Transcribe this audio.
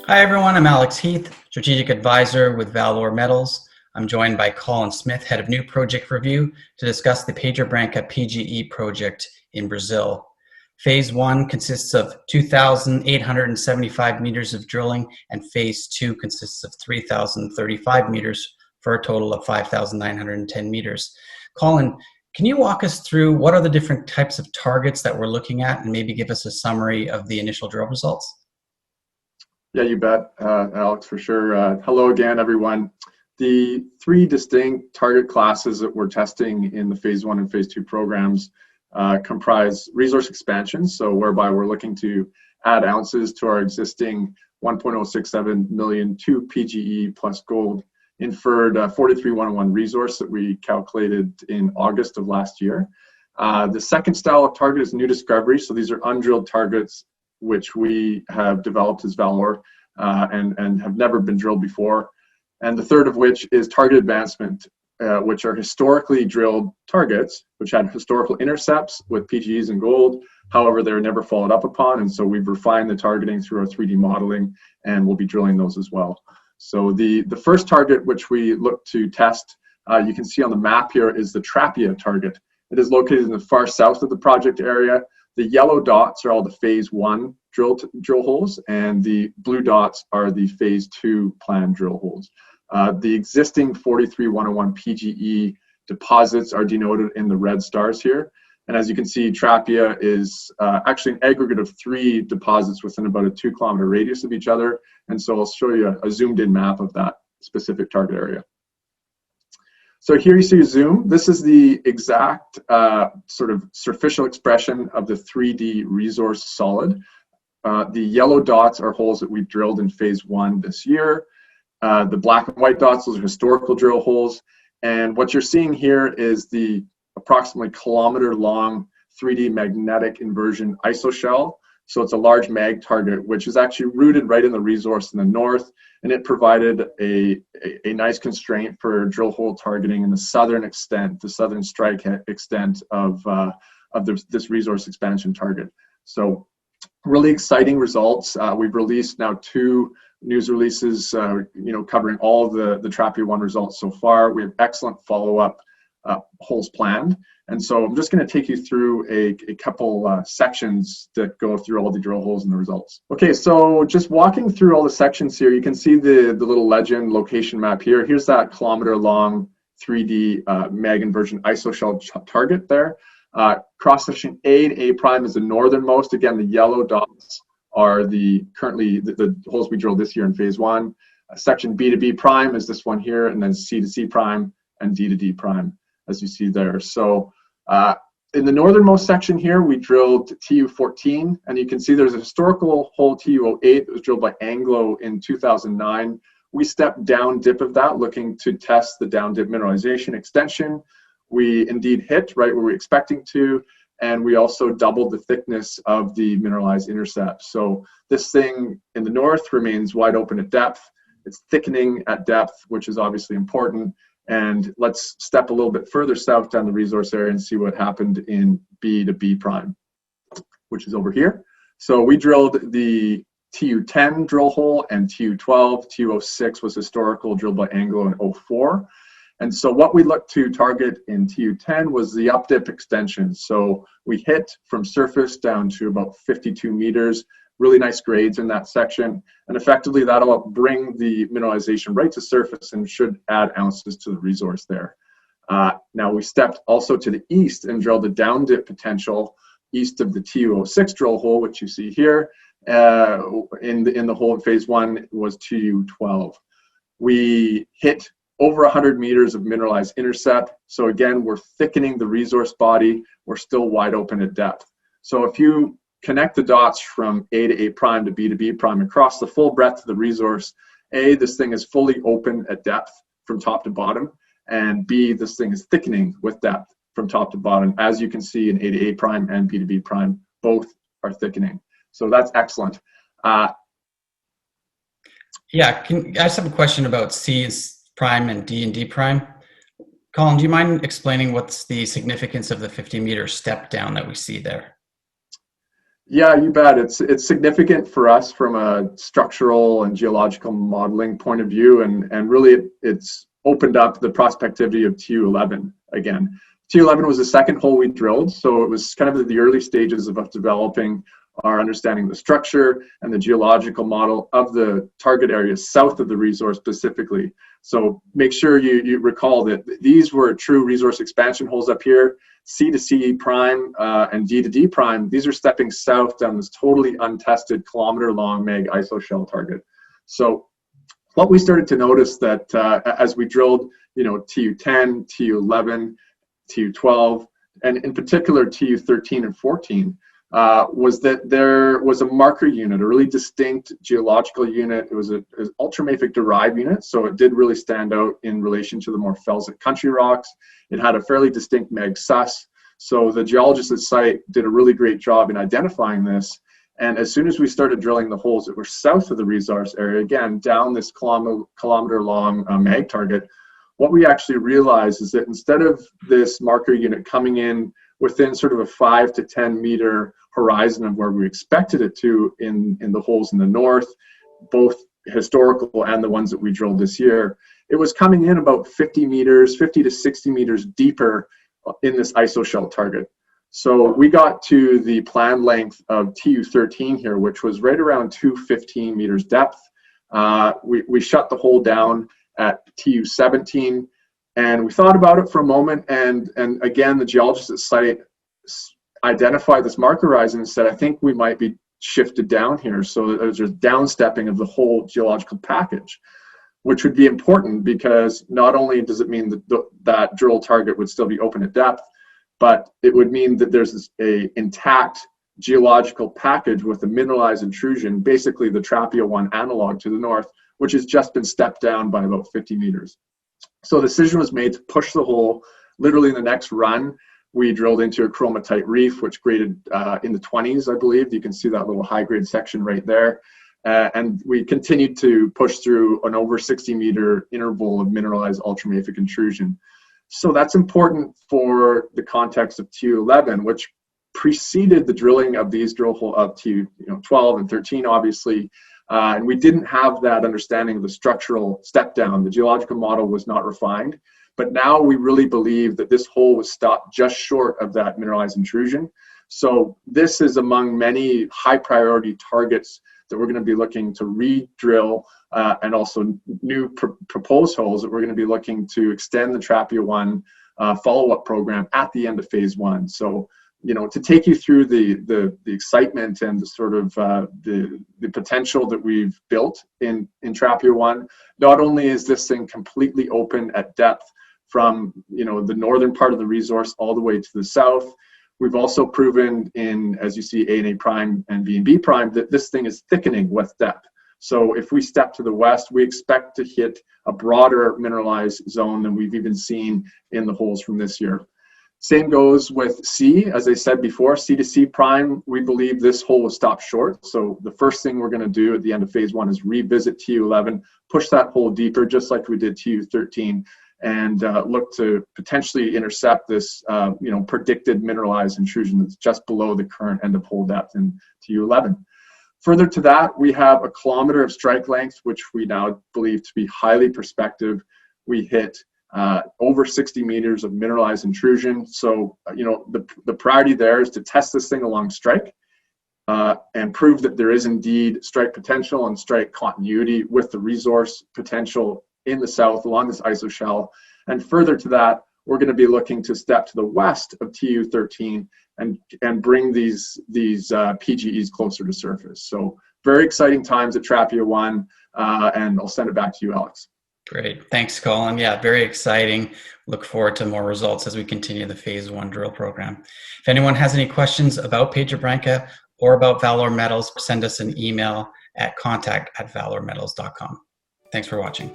Hi everyone, I'm Alex Heath, Strategic Advisor with ValOre Metals. I'm joined by Colin Smith, Head of New Project Review, to discuss the Pedra Branca PGE project in Brazil. Phase 1 consists of 2,875 meters of drilling, and Phase 2 consists of 3,035 meters for a total of 5,910 meters. Colin, can you walk us through what are the different types of targets that we're looking at and maybe give us a summary of the initial drill results? Yeah, you bet, Alex, for sure. Hello again, everyone. The three distinct target classes that we're testing in the Phase 1 and Phase 2 programs comprise resource expansion, so whereby we're looking to add ounces to our existing 1.067 million 2 PGE plus gold inferred 43101 resource that we calculated in August of last year. The second style of target is new discovery, so these are undrilled targets which we have developed as ValOre and have never been drilled before. And the third of which is target advancement, which are historically drilled targets, which had historical intercepts with PGEs and gold. However, they were never followed up upon. And so we've refined the targeting through our 3D modeling, and we'll be drilling those as well. So the first target which we look to test, you can see on the map here, is the Trapia target. It is located in the far south of the project area. The yellow dots are all the Phase 1 drill holes, and the blue dots are the Phase 2 planned drill holes. The existing 43101 PGE deposits are denoted in the red stars here. And as you can see, Trapia is actually an aggregate of 3 deposits within about a 2-kilometer radius of each other. And so I'll show you a zoomed in map of that specific target area. So here you see a zoom. This is the exact sort of superficial expression of the 3D resource solid. The yellow dots are holes that we've drilled in Phase 1 this year. The black and white dots, those are historical drill holes. And what you're seeing here is the approximately kilometer-long 3D magnetic inversion isoshell. So it's a large mag target, which is actually rooted right in the resource in the north, and it provided a nice constraint for drill hole targeting in the southern extent, the southern strike extent of this resource expansion target. So really exciting results. We've released now 2 news releases, covering all of the Trapia 1 results so far. We have excellent follow-up holes planned. And so I'm just going to take you through a couple sections that go through all the drill holes and the results. Okay, so just walking through all the sections here, you can see the little legend location map here. Here's that kilometer-long 3D mag inversion isoshell target there. Cross-section A to A prime is the northernmost. Again, the yellow dots are currently the holes we drilled this year in Phase 1. Section B to B prime is this one here, and then C to C prime and D to D prime, as you see there. So in the northernmost section here, we drilled TU14, and you can see there's a historical hole TU08 that was drilled by Anglo in 2009. We stepped down dip of that, looking to test the down dip mineralization extension. We indeed hit right where we were expecting to, and we also doubled the thickness of the mineralized intercept. So this thing in the north remains wide open at depth. It's thickening at depth, which is obviously important. And let's step a little bit further south down the resource area and see what happened in B to B prime, which is over here. So we drilled the TU10 drill hole and TU12. TU06 was historical, drilled by Anglo in 04. And so what we looked to target in TU10 was the up dip extension. So we hit from surface down to about 52 meters, really nice grades in that section. And effectively that'll bring the mineralization right to surface and should add ounces to the resource there. Now we stepped also to the east and drilled the down dip potential east of the TU06 drill hole, which you see here. In the hole in Phase 1 was TU12. We hit over 100 meters of mineralized intercept. So again, we're thickening the resource body. We're still wide open at depth. So if you connect the dots from A to A prime to B prime across the full breadth of the resource, A, this thing is fully open at depth from top to bottom, and B, this thing is thickening with depth from top to bottom. As you can see in A to A prime and B to B prime, both are thickening. So that's excellent. I just have a question about C prime and D prime. Colin, do you mind explaining what's the significance of the 50-meter step down that we see there? Yeah, you bet. It's significant for us from a structural and geological modeling point of view, and really it's opened up the prospectivity of TU11 again. TU11 was the second hole we drilled, so it was kind of the early stages of us developing our understanding of the structure and the geological model of the target area south of the resource specifically. So make sure you recall that these were true resource expansion holes up here. C to C prime and D to D prime, these are stepping south down this totally untested kilometer-long mag isoshell target. So what we started to notice that as we drilled, TU10, TU11, TU12, and in particular TU13 and 14, was that there was a marker unit, a really distinct geological unit. It was an ultramafic derived unit, so it did really stand out in relation to the more felsic country rocks. It had a fairly distinct mag sus, so the geologists at site did a really great job in identifying this. And as soon as we started drilling the holes that were south of the resource area, again, down this kilometer-long mag target, what we actually realized is that instead of this marker unit coming in within sort of a 5 to 10 meter horizon of where we expected it to in the holes in the north, both historical and the ones that we drilled this year, it was coming in about 50 to 60 meters deeper in this isoshell target. So we got to the planned length of TU13 here, which was right around 215 meters depth. We shut the hole down at TU17, and we thought about it for a moment, and again, the geologists at site identified this marker horizon and said, I think we might be shifted down here. So there's a downstepping of the whole geological package, which would be important because not only does it mean that that drill target would still be open at depth, but it would mean that there's a intact geological package with a mineralized intrusion, basically the Trapia 1 analog to the north, which has just been stepped down by about 50 meters. So the decision was made to push the hole. Literally in the next run, we drilled into a chromatite reef, which graded in the 20s, I believe. You can see that little high-grade section right there. And we continued to push through an over 60-meter interval of mineralized ultramafic intrusion. So that's important for the context of TU11, which preceded the drilling of these drill holes up to 12 and 13, obviously. And we didn't have that understanding of the structural step down. The geological model was not refined, but now we really believe that this hole was stopped just short of that mineralized intrusion. So this is among many high priority targets that we're going to be looking to re-drill and also new proposed holes that we're going to be looking to extend the Trapia 1 follow-up program at the end of phase 1. So to take you through the excitement and the sort of the potential that we've built in Trapia 1, not only is this thing completely open at depth from the northern part of the resource all the way to the south, we've also proven in, as you see, A and A prime and B and B prime, that this thing is thickening with depth. So if we step to the west, we expect to hit a broader mineralized zone than we've even seen in the holes from this year. Same goes with C. As I said before, C to C prime, we believe this hole will stop short. So the first thing we're going to do at the end of phase 1 is revisit TU11, push that hole deeper, just like we did TU13, and look to potentially intercept this predicted mineralized intrusion that's just below the current end of hole depth in TU11. Further to that, we have a kilometer of strike length, which we now believe to be highly prospective. We hit over 60 meters of mineralized intrusion. So, the priority there is to test this thing along strike and prove that there is indeed strike potential and strike continuity with the resource potential in the south along this isoshell. And further to that, we're going to be looking to step to the west of TU13 and bring these PGEs closer to surface. So very exciting times at Trapia 1, and I'll send it back to you, Alex. Great. Thanks, Colin. Yeah, very exciting. Look forward to more results as we continue the phase 1 drill program. If anyone has any questions about Pedra Branca or about ValOre Metals, send us an email at contact@valormetals.com. Thanks for watching.